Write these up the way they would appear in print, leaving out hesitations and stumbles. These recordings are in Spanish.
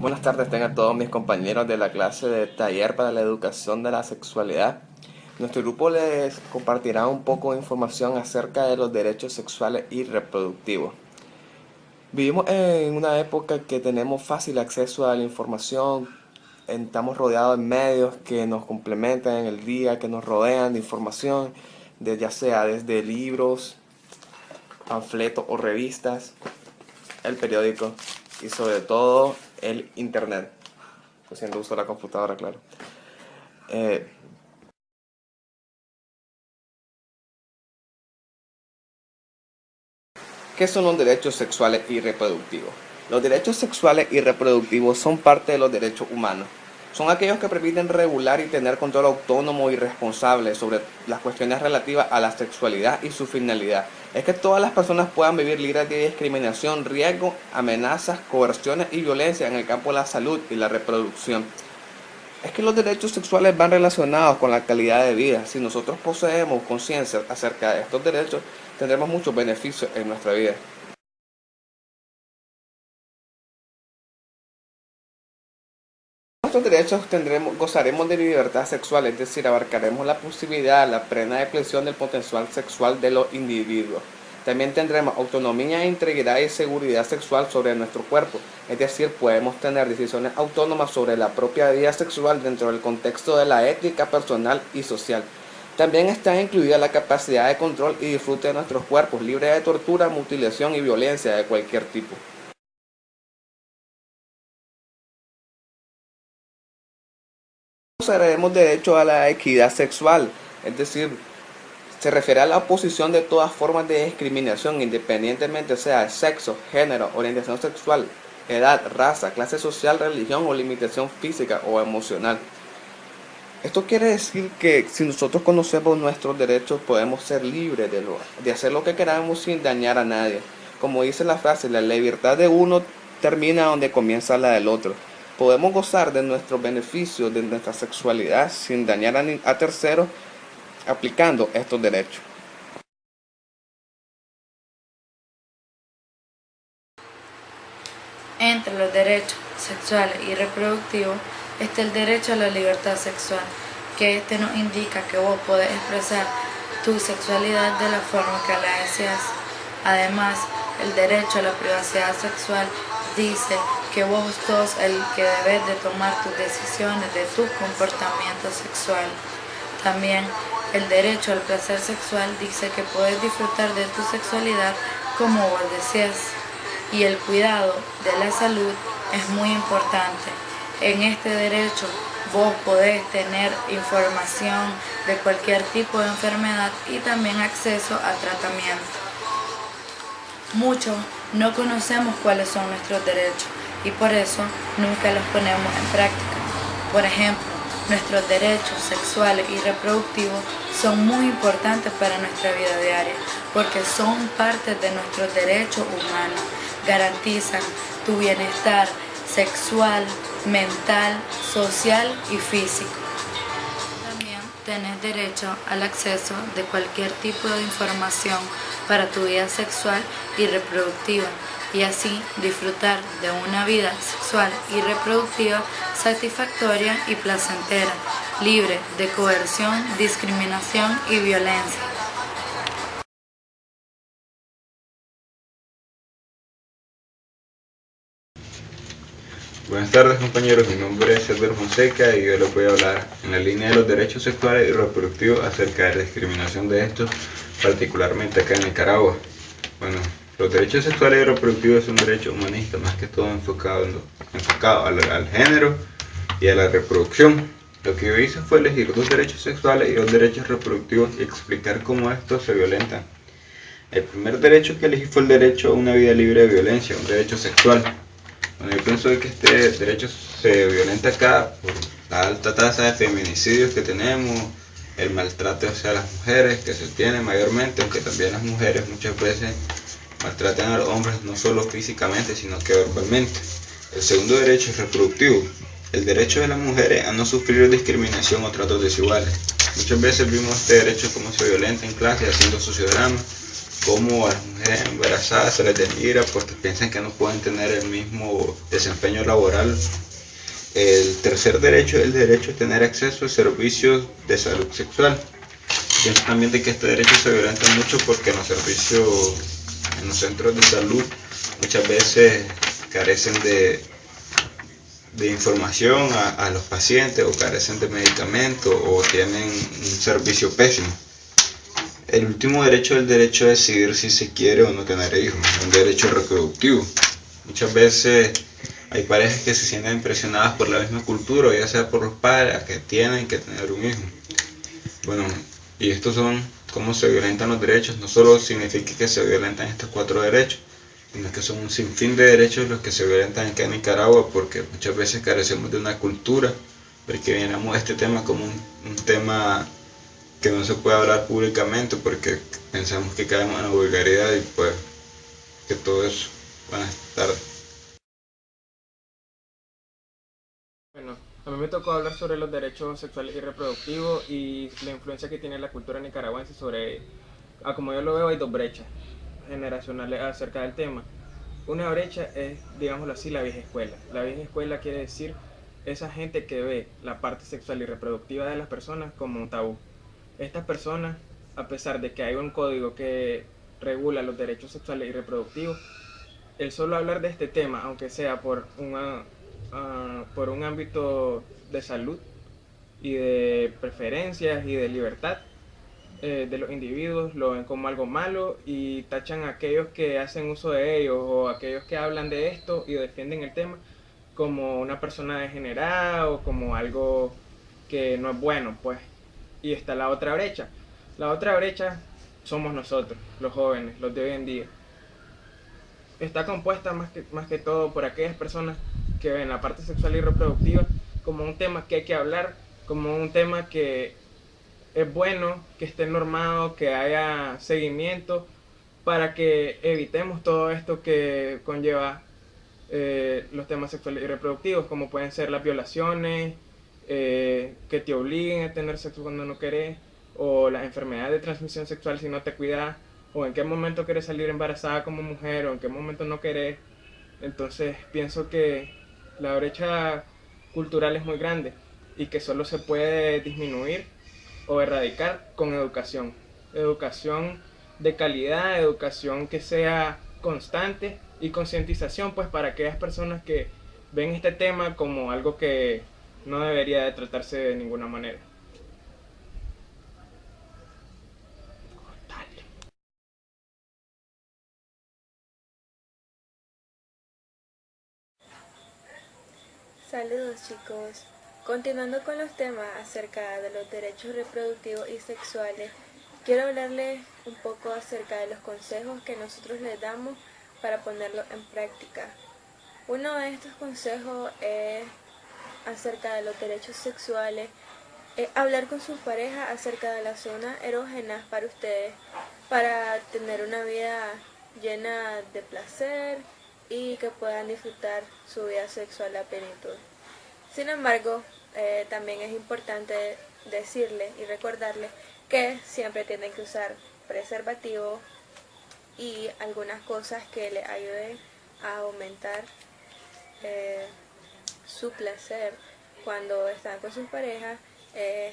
Buenas tardes, tengan todos mis compañeros de la clase de Taller para la Educación de la Sexualidad. Nuestro grupo les compartirá un poco de información acerca de los derechos sexuales y reproductivos. Vivimos en una época que tenemos fácil acceso a la información, estamos rodeados de medios que nos complementan en el día, que nos rodean de información, ya sea desde libros, panfletos o revistas, el periódico y sobre todo el internet, haciendo uso de la computadora, claro. Eh, ¿Qué son los derechos sexuales y reproductivos? Los derechos sexuales y reproductivos son parte de los derechos humanos. Son aquellos que permiten regular y tener control autónomo y responsable sobre las cuestiones relativas a la sexualidad y su finalidad. Es que todas las personas puedan vivir libres de discriminación, riesgo, amenazas, coerciones y violencia en el campo de la salud y la reproducción. Es que los derechos sexuales van relacionados con la calidad de vida. Si nosotros poseemos conciencia acerca de estos derechos, tendremos muchos beneficios en nuestra vida. Nuestros derechos gozaremos de libertad sexual, es decir, abarcaremos la posibilidad, la plena expresión del potencial sexual de los individuos. También tendremos autonomía, integridad y seguridad sexual sobre nuestro cuerpo, es decir, podemos tener decisiones autónomas sobre la propia vida sexual dentro del contexto de la ética personal y social. También está incluida la capacidad de control y disfrute de nuestros cuerpos, libre de tortura, mutilación y violencia de cualquier tipo. Gozaremos derecho a la equidad sexual, es decir, se refiere a la oposición de todas formas de discriminación, independientemente sea de sexo, género, orientación sexual, edad, raza, clase social, religión o limitación física o emocional. Esto quiere decir que si nosotros conocemos nuestros derechos podemos ser libres de hacer lo que queramos sin dañar a nadie. Como dice la frase, la libertad de uno termina donde comienza la del otro. Podemos gozar de nuestros beneficios, de nuestra sexualidad sin dañar a terceros aplicando estos derechos. Entre los derechos sexuales y reproductivos está el derecho a la libertad sexual, que este nos indica que vos podés expresar tu sexualidad de la forma que la deseas. Además, el derecho a la privacidad sexual dice que vos sos el que debes de tomar tus decisiones de tu comportamiento sexual. También el derecho al placer sexual dice que podés disfrutar de tu sexualidad como vos deseas. Y el cuidado de la salud es muy importante. En este derecho vos podés tener información de cualquier tipo de enfermedad y también acceso a tratamiento. Muchos no conocemos cuáles son nuestros derechos y por eso nunca los ponemos en práctica. Por ejemplo, nuestros derechos sexuales y reproductivos son muy importantes para nuestra vida diaria porque son parte de nuestros derechos humanos. Garantizan tu bienestar sexual, mental, social y físico. También tenés derecho al acceso de cualquier tipo de información para tu vida sexual y reproductiva y así disfrutar de una vida sexual y reproductiva satisfactoria y placentera, libre de coerción, discriminación y violencia. Buenas tardes compañeros, mi nombre es Edgar Fonseca y yo les voy a hablar en la línea de los derechos sexuales y reproductivos acerca de la discriminación de estos, particularmente acá en Nicaragua. Bueno, los derechos sexuales y reproductivos son derechos humanistas, más que todo enfocado al género y a la reproducción. Lo que yo hice fue elegir dos derechos sexuales y dos derechos reproductivos y explicar cómo estos se violentan. El primer derecho que elegí fue el derecho a una vida libre de violencia, un derecho sexual. Bueno, yo pienso que este derecho se violenta acá por la alta tasa de feminicidios que tenemos, el maltrato hacia las mujeres que se tiene mayormente, aunque también las mujeres muchas veces maltratan a los hombres no solo físicamente, sino que verbalmente. El segundo derecho es reproductivo, el derecho de las mujeres a no sufrir discriminación o tratos desiguales. Muchas veces vimos este derecho como se violenta en clase haciendo sociodrama, cómo a las mujeres embarazadas se les denigra porque piensan que no pueden tener el mismo desempeño laboral. El tercer derecho es el derecho a tener acceso a servicios de salud sexual. Pienso también de que este derecho se violenta mucho porque en los servicios, en los centros de salud, muchas veces carecen de información a los pacientes, o carecen de medicamentos, o tienen un servicio pésimo. El último derecho es el derecho a decidir si se quiere o no tener hijos, un derecho reproductivo. Muchas veces hay parejas que se sienten presionadas por la misma cultura, ya sea por los padres, a que tienen que tener un hijo. Bueno, y estos son cómo se violentan los derechos. No solo significa que se violentan estos 4 derechos, sino que son un sinfín de derechos los que se violentan acá en Nicaragua, porque muchas veces carecemos de una cultura, porque miramos este tema como un tema que no se puede hablar públicamente porque pensamos que caemos en la vulgaridad y pues que todo eso. Buenas tardes. Bueno, a mí me tocó hablar sobre los derechos sexuales y reproductivos y la influencia que tiene la cultura nicaragüense sobre, como yo lo veo, hay 2 brechas generacionales acerca del tema. Una brecha es, digámoslo así, la vieja escuela. La vieja escuela quiere decir esa gente que ve la parte sexual y reproductiva de las personas como un tabú. Estas personas, a pesar de que hay un código que regula los derechos sexuales y reproductivos, el solo hablar de este tema, aunque sea por un ámbito de salud y de preferencias y de libertad de los individuos, lo ven como algo malo y tachan a aquellos que hacen uso de ellos o aquellos que hablan de esto y defienden el tema como una persona degenerada o como algo que no es bueno, pues. Y está la otra brecha. La otra brecha somos nosotros, los jóvenes, los de hoy en día. Está compuesta más que todo por aquellas personas que ven la parte sexual y reproductiva como un tema que hay que hablar, como un tema que es bueno, que esté normado, que haya seguimiento, para que evitemos todo esto que conlleva los temas sexuales y reproductivos, como pueden ser las violaciones, que te obliguen a tener sexo cuando no querés, o las enfermedades de transmisión sexual si no te cuidas, o en qué momento querés salir embarazada como mujer, o en qué momento no querés. Entonces pienso que la brecha cultural es muy grande y que solo se puede disminuir o erradicar con educación. Educación de calidad, educación que sea constante y concientización pues para aquellas personas que ven este tema como algo que no debería de tratarse de ninguna manera. Saludos chicos. Continuando con los temas acerca de los derechos reproductivos y sexuales, quiero hablarles un poco acerca de los consejos que nosotros les damos para ponerlos en práctica. Uno de estos consejos es acerca de los derechos sexuales, hablar con sus parejas acerca de las zonas erógenas para ustedes, para tener una vida llena de placer y que puedan disfrutar su vida sexual a plenitud. Sin embargo, también es importante decirles y recordarles que siempre tienen que usar preservativo y algunas cosas que les ayuden a aumentar su placer cuando están con sus parejas.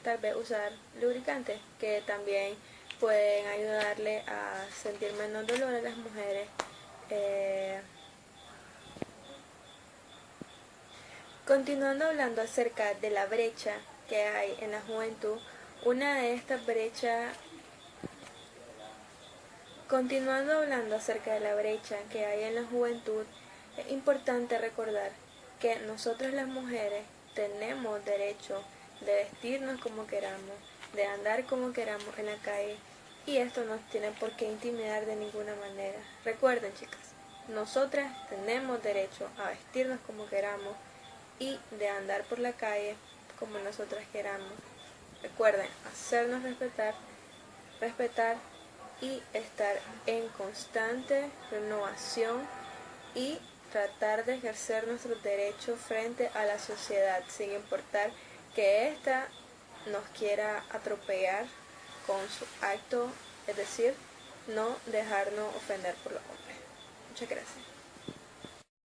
Tal vez usar lubricantes que también pueden ayudarle a sentir menos dolor a las mujeres. Continuando hablando acerca de la brecha que hay en la juventud, una de estas brechas, continuando hablando acerca de la brecha que hay en la juventud, es importante recordar que nosotros las mujeres tenemos derecho de vestirnos como queramos, de andar como queramos en la calle, y esto no tiene por qué intimidar de ninguna manera. Recuerden, chicas, nosotras tenemos derecho a vestirnos como queramos y de andar por la calle como nosotras queramos. Recuerden hacernos respetar y estar en constante renovación y tratar de ejercer nuestros derechos frente a la sociedad, sin importar que ésta nos quiera atropellar con su acto, es decir, no dejarnos ofender por los hombres. Muchas gracias.